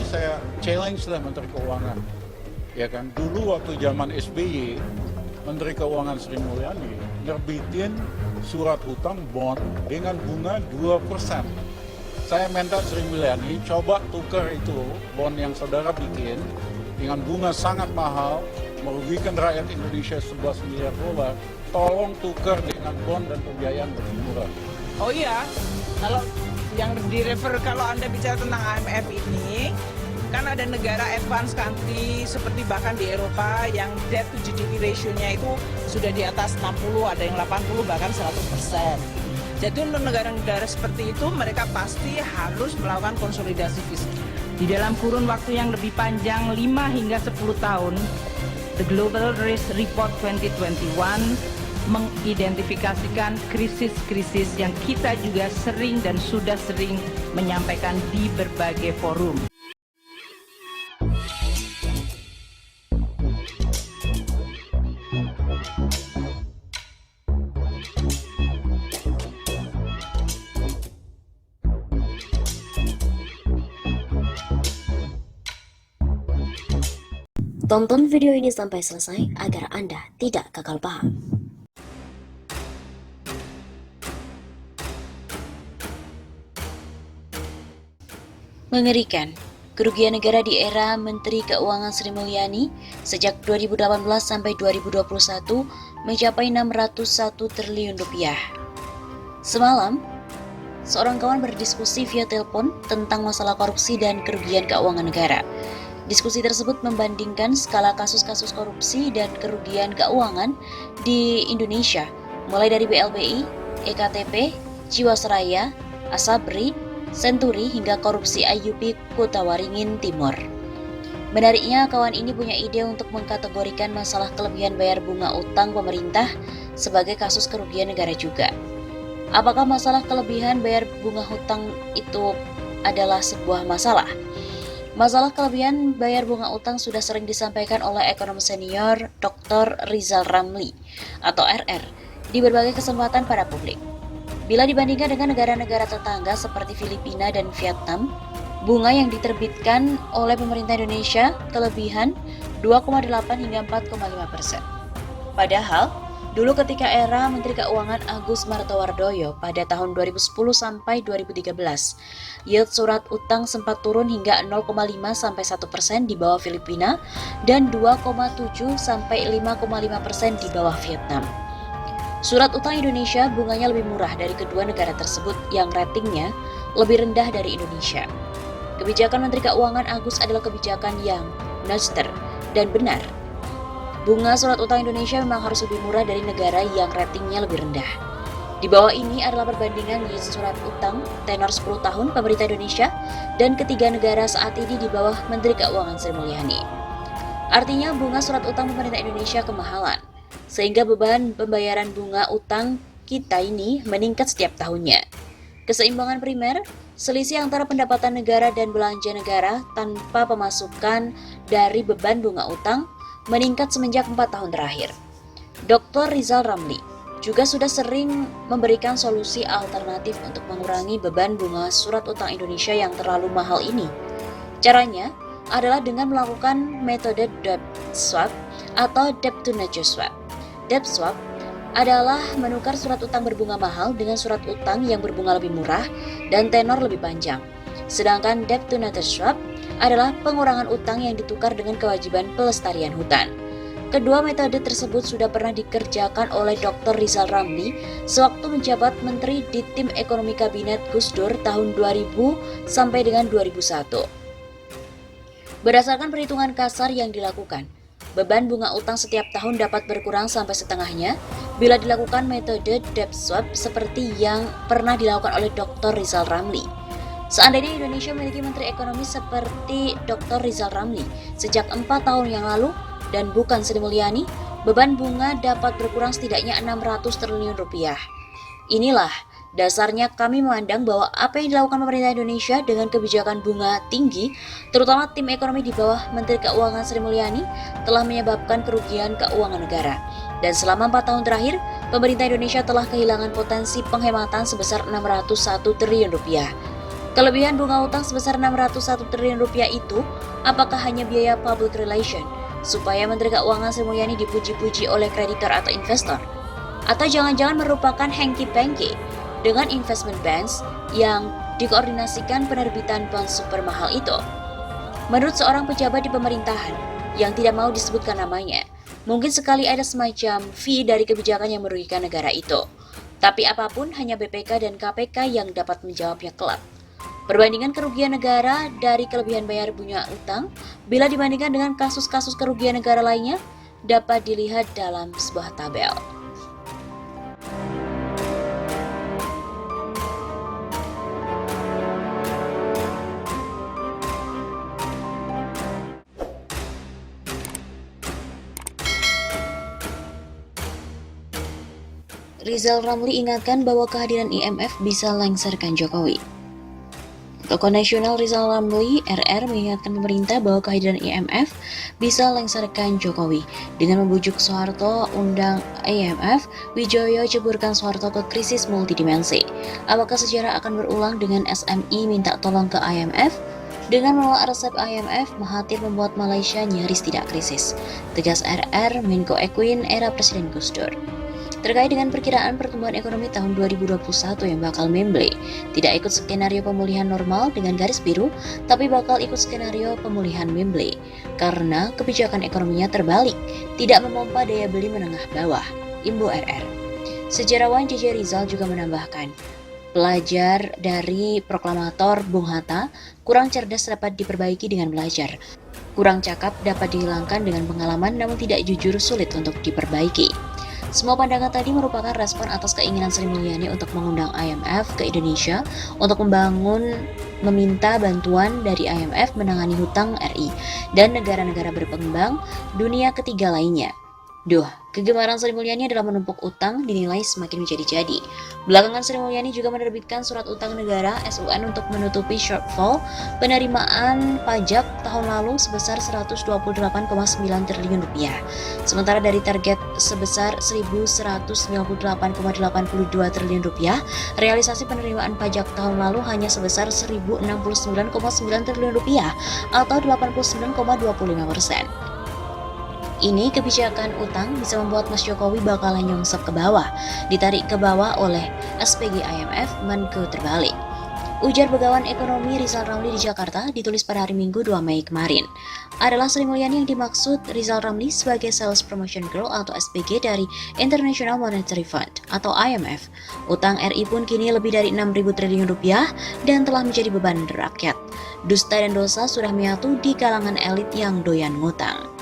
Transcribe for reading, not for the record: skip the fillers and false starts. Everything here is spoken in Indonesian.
saya challenge lah Menteri Keuangan. Ya kan, dulu waktu zaman SBY, Menteri Keuangan Sri Mulyani nerbitin surat hutang bond dengan bunga 2%. Saya minta Sri Mulyani coba tukar itu bond yang saudara bikin dengan bunga sangat mahal, merugikan rakyat Indonesia 11 miliar dolar. Tolong tukar dengan bond dan pembiayaan lebih murah. Oh iya, kalau yang direfer kalau Anda bicara tentang IMF ini, kan ada negara advance country seperti bahkan di Eropa yang debt to GDP ratio-nya itu sudah di atas 60, ada yang 80 bahkan 100%. Jadi untuk negara-negara seperti itu mereka pasti harus melakukan konsolidasi fiskal. Di dalam kurun waktu yang lebih panjang 5 hingga 10 tahun, The Global Risk Report 2021 mengidentifikasikan krisis-krisis yang kita juga sering dan sudah sering menyampaikan di berbagai forum. Tonton video ini sampai selesai agar Anda tidak gagal paham. Mengerikan, kerugian negara di era Menteri Keuangan Sri Mulyani sejak 2018 sampai 2021 mencapai 601 triliun rupiah. Semalam, seorang kawan berdiskusi via telepon tentang masalah korupsi dan kerugian keuangan negara. Diskusi tersebut membandingkan skala kasus-kasus korupsi dan kerugian keuangan di Indonesia, mulai dari BLBI, EKTP, Jiwasraya, Asabri, Senturi hingga korupsi IUP Kota Waringin Timur. Menariknya, kawan ini punya ide untuk mengkategorikan masalah kelebihan bayar bunga utang pemerintah sebagai kasus kerugian negara juga. Apakah masalah kelebihan bayar bunga hutang itu adalah sebuah masalah? Masalah kelebihan bayar bunga utang sudah sering disampaikan oleh ekonom senior Dr. Rizal Ramli atau RR di berbagai kesempatan pada publik. Bila dibandingkan dengan negara-negara tetangga seperti Filipina dan Vietnam, bunga yang diterbitkan oleh pemerintah Indonesia kelebihan 2,8 hingga 4,5%. Padahal, dulu ketika era Menteri Keuangan Agus Martowardoyo pada tahun 2010 sampai 2013, yield surat utang sempat turun hingga 0,5 sampai 1% di bawah Filipina dan 2,7 sampai 5,5% di bawah Vietnam. Surat utang Indonesia bunganya lebih murah dari kedua negara tersebut yang ratingnya lebih rendah dari Indonesia. Kebijakan Menteri Keuangan Agus adalah kebijakan yang nurture dan benar. Bunga surat utang Indonesia memang harus lebih murah dari negara yang ratingnya lebih rendah. Di bawah ini adalah perbandingan yield surat utang tenor 10 tahun pemerintah Indonesia dan ketiga negara saat ini di bawah Menteri Keuangan Sri Mulyani. Artinya bunga surat utang pemerintah Indonesia kemahalan, sehingga beban pembayaran bunga utang kita ini meningkat setiap tahunnya. Keseimbangan primer, selisih antara pendapatan negara dan belanja negara tanpa pemasukan dari beban bunga utang, meningkat semenjak 4 tahun terakhir. Dr. Rizal Ramli juga sudah sering memberikan solusi alternatif untuk mengurangi beban bunga surat utang Indonesia yang terlalu mahal ini. Caranya adalah dengan melakukan metode debt swap atau debt to nature swap. Debt swap adalah menukar surat utang berbunga mahal dengan surat utang yang berbunga lebih murah dan tenor lebih panjang. Sedangkan debt to nature swap adalah pengurangan utang yang ditukar dengan kewajiban pelestarian hutan. Kedua metode tersebut sudah pernah dikerjakan oleh Dr. Rizal Ramli sewaktu menjabat Menteri di Tim Ekonomi Kabinet Gus Dur tahun 2000 sampai dengan 2001. Berdasarkan perhitungan kasar yang dilakukan, beban bunga utang setiap tahun dapat berkurang sampai setengahnya bila dilakukan metode debt swap seperti yang pernah dilakukan oleh Dr. Rizal Ramli. Seandainya Indonesia memiliki Menteri Ekonomi seperti Dr. Rizal Ramli sejak 4 tahun yang lalu dan bukan Sri Mulyani, beban bunga dapat berkurang setidaknya 600 triliun rupiah. Inilah dasarnya kami memandang bahwa apa yang dilakukan pemerintah Indonesia dengan kebijakan bunga tinggi, terutama tim ekonomi di bawah Menteri Keuangan Sri Mulyani, telah menyebabkan kerugian keuangan negara. Dan selama 4 tahun terakhir, pemerintah Indonesia telah kehilangan potensi penghematan sebesar 601 triliun rupiah. Kelebihan bunga utang sebesar 601 triliun rupiah itu, apakah hanya biaya public relation supaya Menteri Keuangan Sri Mulyani dipuji-puji oleh kreditor atau investor? Atau jangan-jangan merupakan hanky-panky dengan investment banks yang dikoordinasikan penerbitan bond super mahal itu? Menurut seorang pejabat di pemerintahan yang tidak mau disebutkan namanya, mungkin sekali ada semacam fee dari kebijakan yang merugikan negara itu. Tapi apapun, hanya BPK dan KPK yang dapat menjawabnya kelak. Perbandingan kerugian negara dari kelebihan bayar bunga utang bila dibandingkan dengan kasus-kasus kerugian negara lainnya dapat dilihat dalam sebuah tabel. Rizal Ramli ingatkan bahwa kehadiran IMF bisa lengserkan Jokowi. Tokoh nasional Rizal Ramli RR mengingatkan pemerintah bahwa kehadiran IMF bisa lengserkan Jokowi. Dengan membujuk Soeharto undang IMF, Wijoyo ceburkan Soeharto ke krisis multidimensi. Apakah sejarah akan berulang dengan SMI minta tolong ke IMF? Dengan menolak resep IMF, Mahathir membuat Malaysia nyaris tidak krisis. Tegas RR, Menko Equine era Presiden Gus Dur. Terkait dengan perkiraan pertumbuhan ekonomi tahun 2021 yang bakal memble, tidak ikut skenario pemulihan normal dengan garis biru, tapi bakal ikut skenario pemulihan memble, karena kebijakan ekonominya terbalik, tidak memompa daya beli menengah bawah, Imbu RR. Sejarawan JJ Rizal juga menambahkan, belajar dari proklamator Bung Hatta, kurang cerdas dapat diperbaiki dengan belajar. Kurang cakap dapat dihilangkan dengan pengalaman, namun tidak jujur sulit untuk diperbaiki. Semua pandangan tadi merupakan respon atas keinginan Sri Mulyani untuk mengundang IMF ke Indonesia untuk meminta bantuan dari IMF menangani hutang RI dan negara-negara berkembang dunia ketiga lainnya. Kegemaran Sri Mulyani adalah menumpuk utang dinilai semakin menjadi-jadi. Belakangan Sri Mulyani juga menerbitkan surat utang negara SUN untuk menutupi shortfall penerimaan pajak tahun lalu sebesar 128,9 triliun rupiah. Sementara dari target sebesar 1.198,82 triliun rupiah, realisasi penerimaan pajak tahun lalu hanya sebesar 1.069,9 triliun rupiah atau 89,25%. Ini kebijakan utang bisa membuat Mas Jokowi bakalan nyongsep ke bawah, ditarik ke bawah oleh SPG IMF Menko terbalik. Ujar Begawan Ekonomi Rizal Ramli di Jakarta ditulis pada hari Minggu 2 Mei kemarin. Adalah Sri Mulyani yang dimaksud Rizal Ramli sebagai Sales Promotion Girl atau SPG dari International Monetary Fund atau IMF. Utang RI pun kini lebih dari 6.000 triliun rupiah dan telah menjadi beban rakyat. Dusta dan dosa sudah menyatu di kalangan elit yang doyan ngutang.